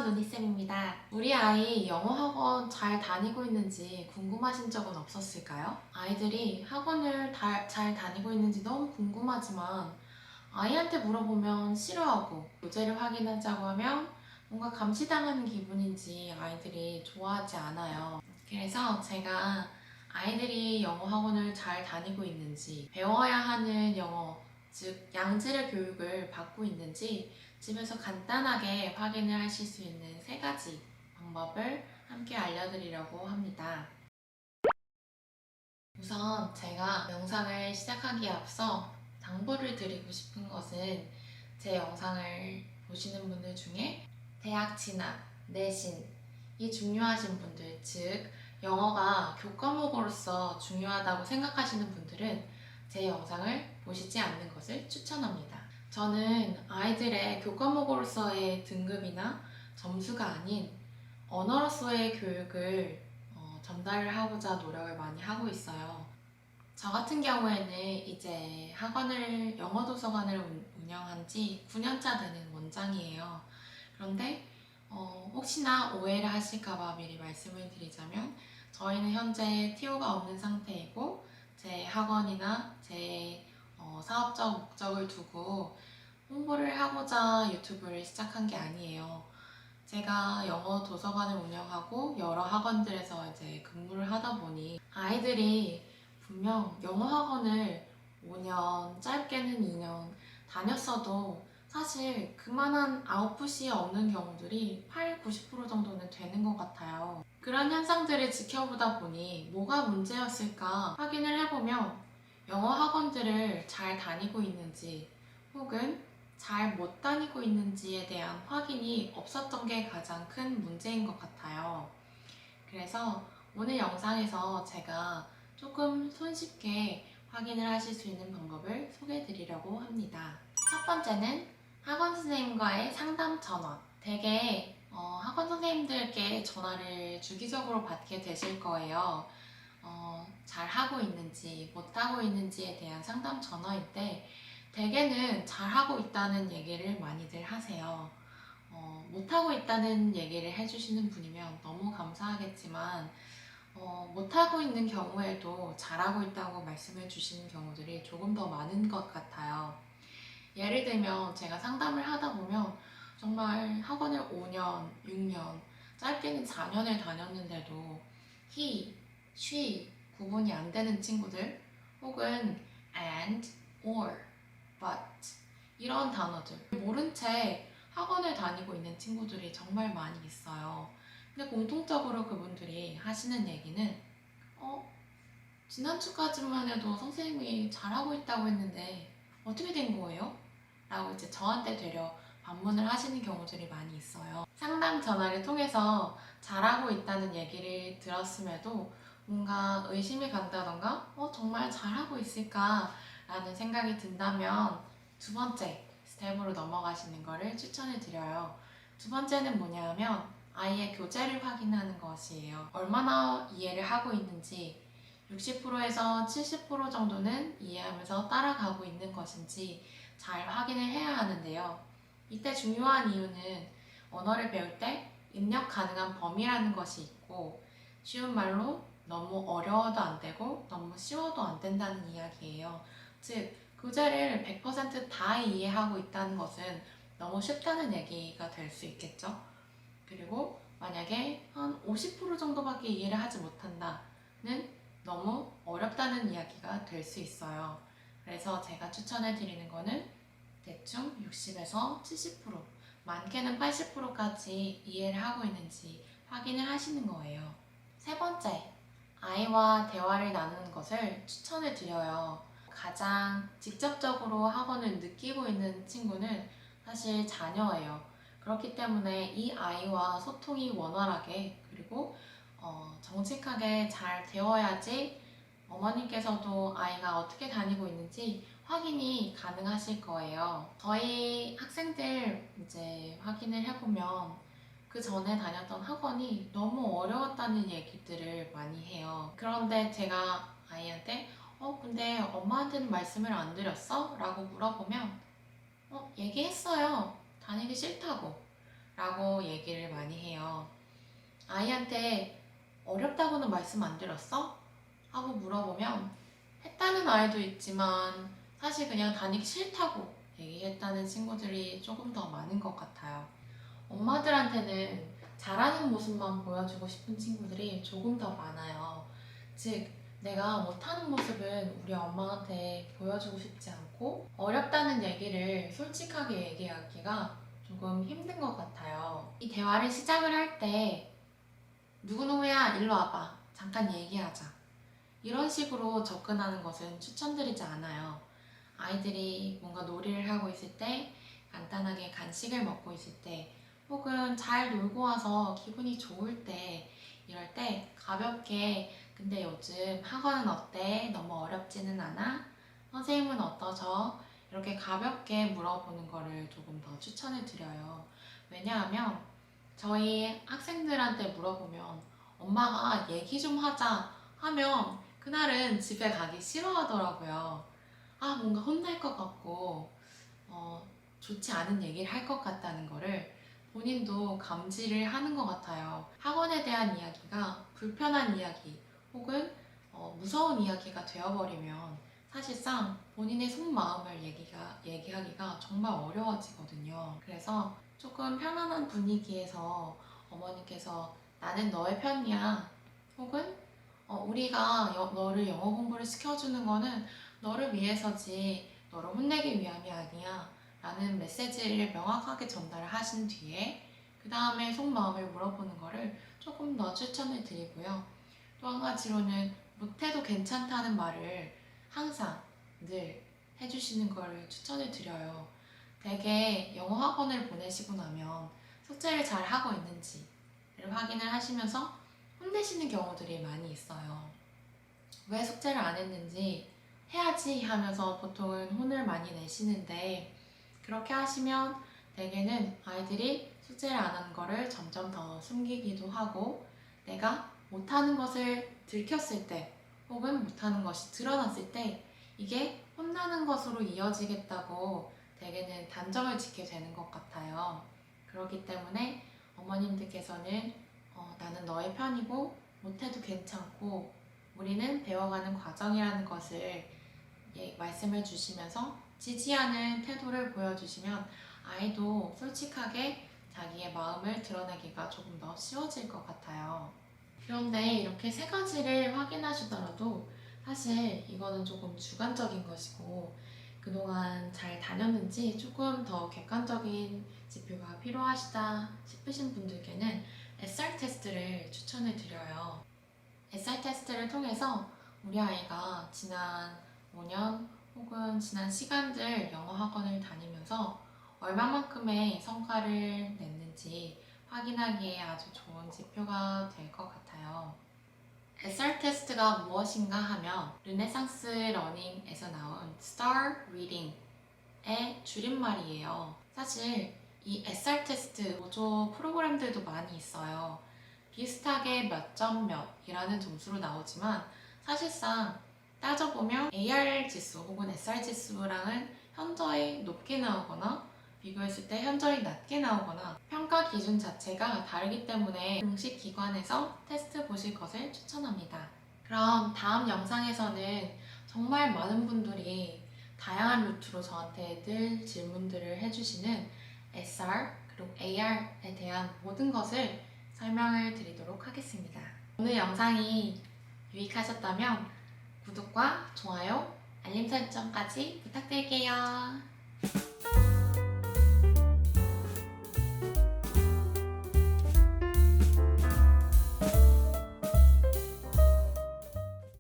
루니쌤입니다. 우리 아이 영어 학원 잘 다니고 있는지 궁금하신 적은 없었을까요? 아이들이 학원을 잘 다니고 있는지 너무 궁금하지만 아이한테 물어보면 싫어하고 교재를 확인하자고 하면 뭔가 감시당하는 기분인지 아이들이 좋아하지 않아요. 그래서 제가 아이들이 영어 학원을 잘 다니고 있는지, 배워야 하는 영어, 즉 양질의 교육을 받고 있는지 집에서 간단하게 확인을 하실 수 있는 세 가지 방법을 함께 알려드리려고 합니다. 우선 제가 영상을 시작하기에 앞서 당부를 드리고 싶은 것은 제 영상을 보시는 분들 중에 대학 진학, 내신이 중요하신 분들, 즉 영어가 교과목으로서 중요하다고 생각하시는 분들은 제 영상을 보시지 않는 것을 추천합니다. 저는 아이들의 교과목으로서의 등급이나 점수가 아닌 언어로서의 교육을 전달을 하고자 노력을 많이 하고 있어요. 저 같은 경우에는 이제 영어 도서관을 운영한 지 9년차 되는 원장이에요. 그런데 혹시나 오해를 하실까봐 미리 말씀을 드리자면 저희는 현재 TO가 없는 상태이고 제 학원이나 제 사업적 목적을 두고 홍보를 하고자 유튜브를 시작한 게 아니에요. 제가 영어 도서관을 운영하고 여러 학원들에서 이제 근무를 하다 보니 아이들이 분명 영어 학원을 5년, 짧게는 2년 다녔어도 사실 그만한 아웃풋이 없는 경우들이 8, 90% 정도는 되는 것 같아요. 그런 현상들을 지켜보다 보니 뭐가 문제였을까 확인을 해보면 영어 학원들을 잘 다니고 있는지 혹은 잘 못 다니고 있는지에 대한 확인이 없었던 게 가장 큰 문제인 것 같아요. 그래서 오늘 영상에서 제가 조금 손쉽게 확인을 하실 수 있는 방법을 소개해 드리려고 합니다. 첫 번째는 학원 선생님과의 상담 전화. 대개 학원 선생님들께 전화를 주기적으로 받게 되실 거예요. 잘 하고 있는지 못 하고 있는지에 대한 상담 전화인데 대개는 잘하고 있다는 얘기를 많이들 하세요. 못하고 있다는 얘기를 해주시는 분이면 너무 감사하겠지만 못하고 있는 경우에도 잘하고 있다고 말씀해 주시는 경우들이 조금 더 많은 것 같아요. 예를 들면 제가 상담을 하다 보면 정말 학원을 5년, 6년, 짧게는 4년을 다녔는데도 he, she 구분이 안 되는 친구들 혹은 and, or, but 이런 단어들 모른 채 학원을 다니고 있는 친구들이 정말 많이 있어요. 근데 공통적으로 그분들이 하시는 얘기는 지난주까지만 해도 선생님이 잘하고 있다고 했는데 어떻게 된 거예요? 라고 이제 저한테 되려 반문을 하시는 경우들이 많이 있어요. 상담 전화를 통해서 잘하고 있다는 얘기를 들었음에도 뭔가 의심이 간다던가 정말 잘하고 있을까? 라는 생각이 든다면 두 번째 스텝으로 넘어가시는 것을 추천해 드려요. 두 번째는 뭐냐면 아이의 교재를 확인하는 것이에요. 얼마나 이해를 하고 있는지 60%에서 70% 정도는 이해하면서 따라가고 있는 것인지 잘 확인을 해야 하는데요. 이때 중요한 이유는 언어를 배울 때 입력 가능한 범위라는 것이 있고 쉬운 말로 너무 어려워도 안 되고 너무 쉬워도 안 된다는 이야기예요. 즉, 교재를 100%다 이해하고 있다는 것은 너무 쉽다는 얘기가 될 수 있겠죠. 그리고 만약에 한 50% 정도밖에 이해를 하지 못한다는 너무 어렵다는 이야기가 될 수 있어요. 그래서 제가 추천해 드리는 거는 대충 60에서 70%, 많게는 80%까지 이해를 하고 있는지 확인을 하시는 거예요. 세 번째, 아이와 대화를 나누는 것을 추천해 드려요. 가장 직접적으로 학원을 느끼고 있는 친구는 사실 자녀예요. 그렇기 때문에 이 아이와 소통이 원활하게 그리고 정직하게 잘 되어야지 어머님께서도 아이가 어떻게 다니고 있는지 확인이 가능하실 거예요. 저희 학생들 이제 확인을 해보면 그 전에 다녔던 학원이 너무 어려웠다는 얘기들을 많이 해요. 그런데 제가 아이한테 근데 엄마한테는 말씀을 안 드렸어? 라고 물어보면 얘기했어요. 다니기 싫다고. 라고 얘기를 많이 해요. 아이한테 어렵다고는 말씀 안 드렸어? 하고 물어보면 했다는 아이도 있지만 사실 그냥 다니기 싫다고 얘기했다는 친구들이 조금 더 많은 것 같아요. 엄마들한테는 잘하는 모습만 보여주고 싶은 친구들이 조금 더 많아요. 즉, 내가 못하는 모습은 우리 엄마한테 보여주고 싶지 않고 어렵다는 얘기를 솔직하게 얘기하기가 조금 힘든 것 같아요. 이 대화를 시작을 할 때 누구누구야 일로 와봐 잠깐 얘기하자 이런 식으로 접근하는 것은 추천드리지 않아요. 아이들이 뭔가 놀이를 하고 있을 때, 간단하게 간식을 먹고 있을 때, 혹은 잘 놀고 와서 기분이 좋을 때, 이럴 때 가볍게 근데 요즘 학원은 어때? 너무 어렵지는 않아? 선생님은 어떠셔? 이렇게 가볍게 물어보는 거를 조금 더 추천을 드려요. 왜냐하면 저희 학생들한테 물어보면 엄마가 얘기 좀 하자 하면 그날은 집에 가기 싫어하더라고요. 뭔가 혼날 것 같고, 좋지 않은 얘기를 할 것 같다는 거를 본인도 감지를 하는 것 같아요. 학원에 대한 이야기가 불편한 이야기 혹은 무서운 이야기가 되어버리면 사실상 본인의 속마음을 얘기하기가 정말 어려워지거든요. 그래서 조금 편안한 분위기에서 어머니께서 나는 너의 편이야 혹은 우리가 너를 영어 공부를 시켜주는 거는 너를 위해서지 너를 혼내기 위함이 아니야 라는 메시지를 명확하게 전달을 하신 뒤에 그 다음에 속마음을 물어보는 거를 조금 더 추천을 드리고요. 또 한 가지로는 못해도 괜찮다는 말을 항상 늘 해주시는 거를 추천을 드려요. 대개 영어 학원을 보내시고 나면 숙제를 잘 하고 있는지를 확인을 하시면서 혼내시는 경우들이 많이 있어요. 왜 숙제를 안 했는지 해야지 하면서 보통은 혼을 많이 내시는데 그렇게 하시면 대개는 아이들이 숙제를 안 하는 거를 점점 더 숨기기도 하고 내가 못하는 것을 들켰을 때 혹은 못하는 것이 드러났을 때 이게 혼나는 것으로 이어지겠다고 대개는 단정을 짓게 되는 것 같아요. 그렇기 때문에 어머님들께서는 나는 너의 편이고 못해도 괜찮고 우리는 배워가는 과정이라는 것을 말씀을 주시면서 지지하는 태도를 보여주시면 아이도 솔직하게 자기의 마음을 드러내기가 조금 더 쉬워질 것 같아요. 그런데 이렇게 세 가지를 확인하시더라도 사실 이거는 조금 주관적인 것이고 그동안 잘 다녔는지 조금 더 객관적인 지표가 필요하시다 싶으신 분들께는 SR 테스트를 추천을 드려요. SR 테스트를 통해서 우리 아이가 지난 5년 혹은 지난 시간들 영어 학원을 다니면서 얼마만큼의 성과를 냈는지 확인하기에 아주 좋은 지표가 될 것 같아요. SR 테스트가 무엇인가 하면 르네상스 러닝에서 나온 Star Reading의 줄임말이에요. 사실 이 SR 테스트 보조 프로그램들도 많이 있어요. 비슷하게 몇 점 몇이라는 점수로 나오지만 사실상 따져보면 AR 지수 혹은 SR 지수랑은 현저히 높게 나오거나 비교했을 때 현저히 낮게 나오거나 평가 기준 자체가 다르기 때문에 공식 기관에서 테스트 보실 것을 추천합니다. 그럼 다음 영상에서는 정말 많은 분들이 다양한 루트로 저한테 늘 질문들을 해주시는 SR 그리고 AR에 대한 모든 것을 설명을 드리도록 하겠습니다. 오늘 영상이 유익하셨다면 구독과 좋아요, 알림 설정까지 부탁드릴게요.